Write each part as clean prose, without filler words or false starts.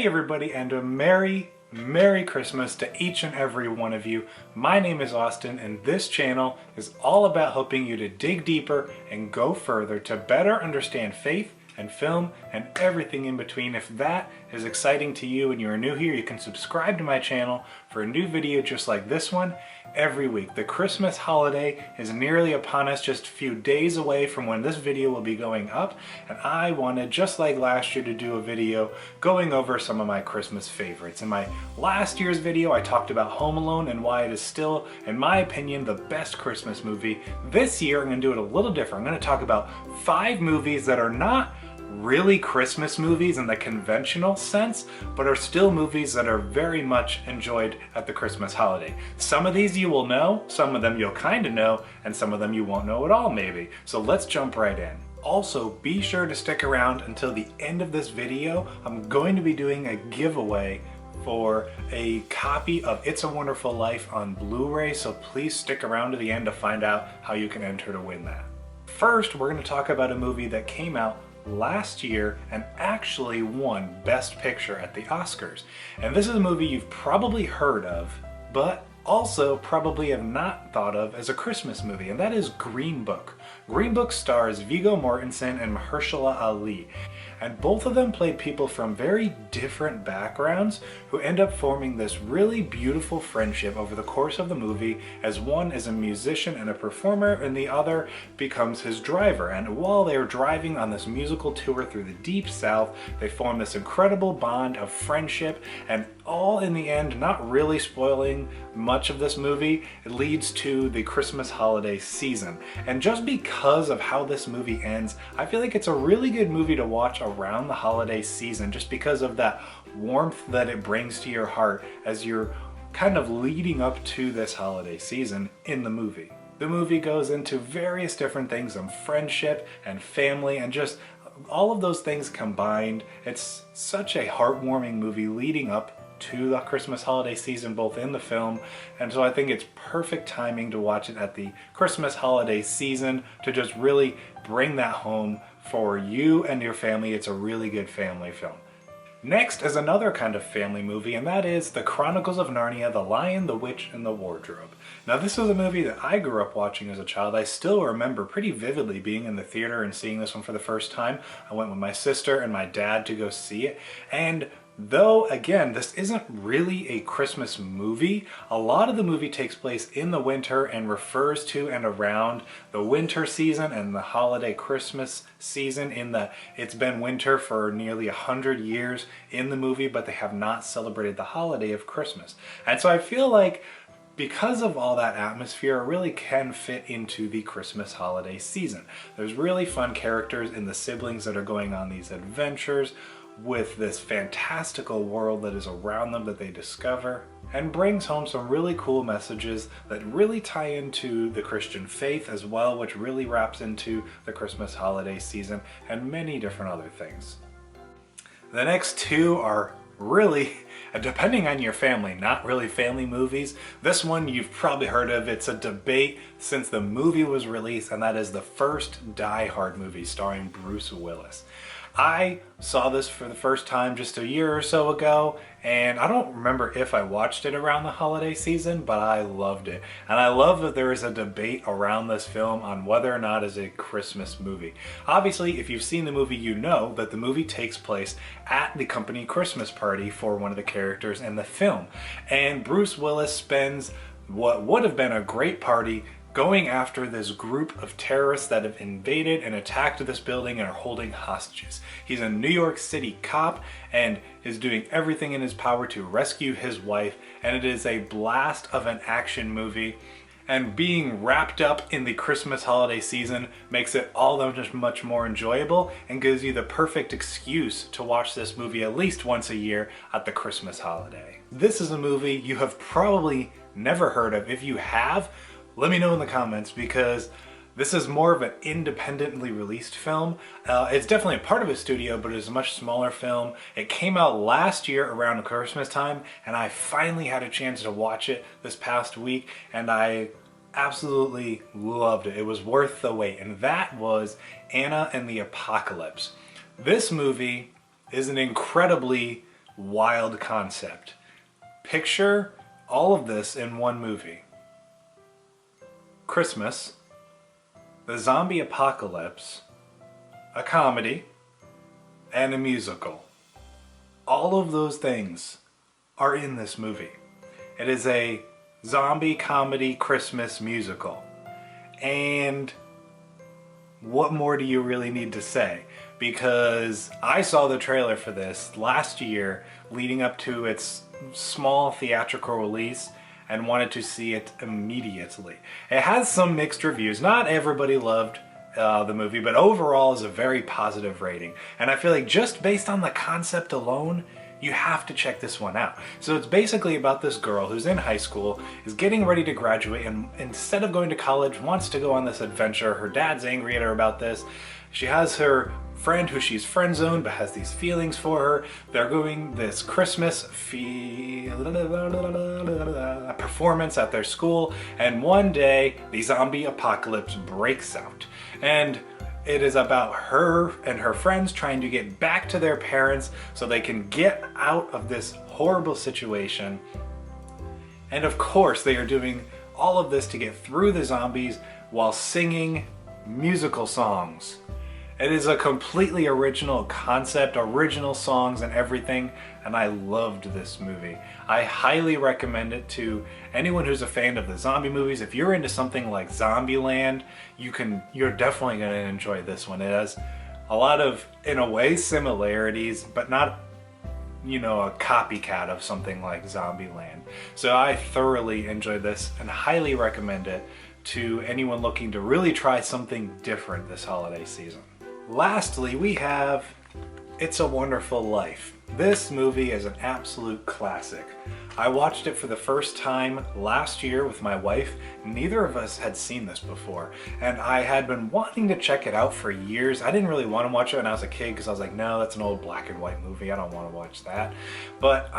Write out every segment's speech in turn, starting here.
Hey everybody, and a Merry Christmas to each and every one of you. My name is Austin, and this channel is all about helping you to dig deeper and go further to better understand faith and film and everything in between. If that is exciting to you and you're new here, you can subscribe to my channel for a new video just like this one every week. The Christmas holiday is nearly upon us, just a few days away from when this video will be going up, and I wanted, just like last year, to do a video going over some of my Christmas favorites. In my last year's video, I talked about Home Alone and why it is still, in my opinion, the best Christmas movie. This year, I'm going to do it a little different. I'm going to talk about 5 movies that are not really Christmas movies in the conventional sense, but are still movies that are very much enjoyed at the Christmas holiday. Some of these you will know, some of them you'll kind of know, and some of them you won't know at all maybe. So let's jump right in. Also, be sure to stick around until the end of this video. I'm going to be doing a giveaway for a copy of It's a Wonderful Life on Blu-ray, so please stick around to the end to find out how you can enter to win that. First, we're going to talk about a movie that came out last year and actually won Best Picture at the Oscars. And this is a movie you've probably heard of, but also probably have not thought of as a Christmas movie, and that is Green Book. Green Book stars Viggo Mortensen and Mahershala Ali, and both of them played people from very different backgrounds who end up forming this really beautiful friendship over the course of the movie, as one is a musician and a performer and the other becomes his driver. And while they are driving on this musical tour through the Deep South, they form this incredible bond of friendship, and all in the end, not really spoiling much of this movie, it leads to the Christmas holiday season. And just because of how this movie ends, I feel like it's a really good movie to watch around the holiday season, just because of that warmth that it brings to your heart as you're kind of leading up to this holiday season in the movie. The movie goes into various different things of friendship and family and just all of those things combined. It's such a heartwarming movie leading up to the Christmas holiday season, both in the film, and so I think it's perfect timing to watch it at the Christmas holiday season to just really bring that home for you and your family. It's a really good family film. Next is another kind of family movie, and that is The Chronicles of Narnia, The Lion, the Witch, and the Wardrobe. Now, this is a movie that I grew up watching as a child. I still remember pretty vividly being in the theater and seeing this one for the first time. I went with my sister and my dad to go see it, and though, again, this isn't really a Christmas movie, a lot of the movie takes place in the winter and refers to and around the winter season and the holiday Christmas season, in that it's been winter for nearly 100 years in the movie, but they have not celebrated the holiday of Christmas. And so I feel like because of all that atmosphere, it really can fit into the Christmas holiday season. There's really fun characters in the siblings that are going on these adventures with this fantastical world that is around them that they discover, and brings home some really cool messages that really tie into the Christian faith as well, which really wraps into the Christmas holiday season and many different other things. The next two are really, depending on your family, not really family movies. This one you've probably heard of. It's a debate since the movie was released, and that is the first Die Hard movie starring Bruce Willis. I saw this for the first time just a year or so ago, and I don't remember if I watched it around the holiday season, but I loved it. And I love that there is a debate around this film on whether or not it's a Christmas movie. Obviously, if you've seen the movie, you know that the movie takes place at the company Christmas party for one of the characters in the film. And Bruce Willis spends what would have been a great party going after this group of terrorists that have invaded and attacked this building and are holding hostages. He's a New York City cop and is doing everything in his power to rescue his wife, and it is a blast of an action movie. And being wrapped up in the Christmas holiday season makes it all that just much more enjoyable and gives you the perfect excuse to watch this movie at least once a year at the Christmas holiday. This is a movie you have probably never heard of. If you have, let me know in the comments, because this is more of an independently released film. It's definitely a part of a studio, but it's a much smaller film. It came out last year around Christmas time, and I finally had a chance to watch it this past week, and I absolutely loved it. It was worth the wait, and that was Anna and the Apocalypse. This movie is an incredibly wild concept. Picture all of this in one movie. Christmas, the zombie apocalypse, a comedy, and a musical. All of those things are in this movie. It is a zombie comedy Christmas musical. And what more do you really need to say? Because I saw the trailer for this last year leading up to its small theatrical release and wanted to see it immediately. It has some mixed reviews. Not everybody loved the movie, but overall is a very positive rating. And I feel like just based on the concept alone, you have to check this one out. So it's basically about this girl who's in high school, is getting ready to graduate, and instead of going to college, wants to go on this adventure. Her dad's angry at her about this. She has her friend who she's friend zoned but has these feelings for her. They're doing this Christmas performance at their school, and one day the zombie apocalypse breaks out. And it is about her and her friends trying to get back to their parents so they can get out of this horrible situation. And of course, they are doing all of this to get through the zombies while singing musical songs. It is a completely original concept, original songs and everything, and I loved this movie. I highly recommend it to anyone who's a fan of the zombie movies. If you're into something like Zombieland, you're definitely going to enjoy this one. It has a lot of, in a way, similarities, but not, a copycat of something like Zombieland. So I thoroughly enjoyed this and highly recommend it to anyone looking to really try something different this holiday season. Lastly, we have It's a Wonderful Life. This movie is an absolute classic. I watched it for the first time last year with my wife. Neither of us had seen this before, and I had been wanting to check it out for years. I didn't really want to watch it when I was a kid because I was like, no, that's an old black and white movie. I don't want to watch that. But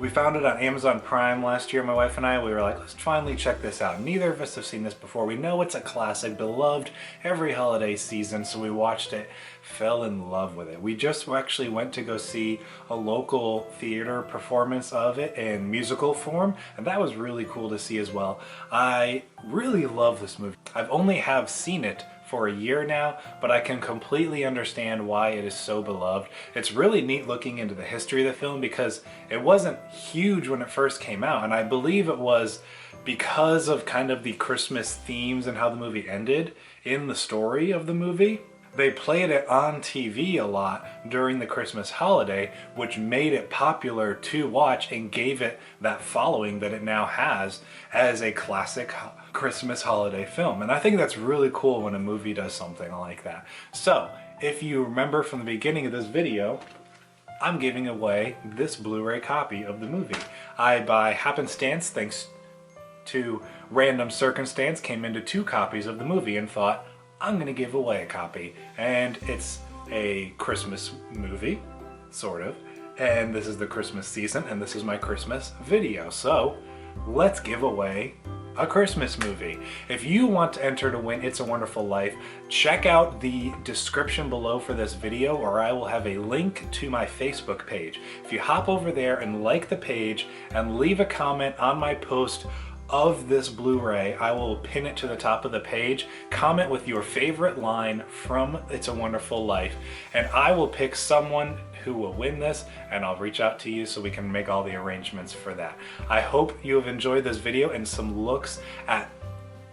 we found it on Amazon Prime last year, my wife and I. We were like, let's finally check this out. Neither of us have seen this before. We know it's a classic, beloved every holiday season, so we watched it, fell in love with it. We just actually went to go see a local theater performance of it in musical form, and that was really cool to see as well. I really love this movie. I've only have seen it for a year now, but I can completely understand why it is so beloved. It's really neat looking into the history of the film because it wasn't huge when it first came out, and I believe it was because of kind of the Christmas themes and how the movie ended in the story of the movie. They played it on TV a lot during the Christmas holiday, which made it popular to watch and gave it that following that it now has as a classic Christmas holiday film. And I think that's really cool when a movie does something like that. So, if you remember from the beginning of this video, I'm giving away this Blu-ray copy of the movie. I, by happenstance, thanks to random circumstance, came into 2 copies of the movie and thought, I'm gonna give away a copy. And it's a Christmas movie, sort of. And this is the Christmas season, and this is my Christmas video. So, let's give away a Christmas movie. If you want to enter to win It's a Wonderful Life, check out the description below for this video, or I will have a link to my Facebook page. If you hop over there and like the page and leave a comment on my post of this Blu-ray, I will pin it to the top of the page. Comment with your favorite line from It's a Wonderful Life, and I will pick someone who will win this, and I'll reach out to you so we can make all the arrangements for that. I hope you have enjoyed this video and some looks at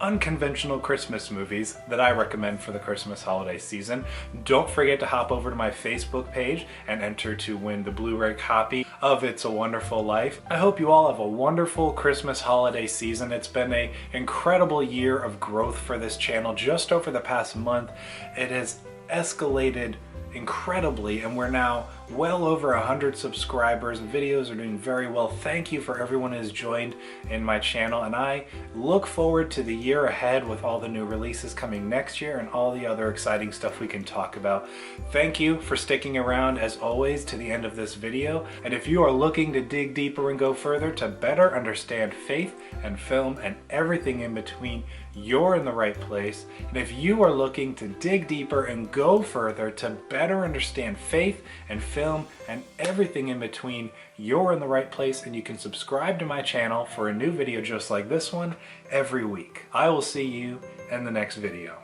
unconventional Christmas movies that I recommend for the Christmas holiday season. Don't forget to hop over to my Facebook page and enter to win the Blu-ray copy of It's a Wonderful Life. I hope you all have a wonderful Christmas holiday season. It's been an incredible year of growth for this channel. Just over the past month, it has escalated incredibly, and we're now well over 100 subscribers. Videos are doing very well. Thank you for everyone who has joined in my channel, and I look forward to the year ahead with all the new releases coming next year and all the other exciting stuff we can talk about. Thank you for sticking around as always to the end of this video, and if you are looking to dig deeper and go further to better understand faith and film and everything in between, you're in the right place. And if you are looking to dig deeper and go further to better understand faith and film, and everything in between, you're in the right place and you can subscribe to my channel for a new video just like this one every week. I will see you in the next video.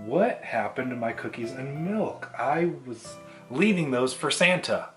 What happened to my cookies and milk? I was leaving those for Santa.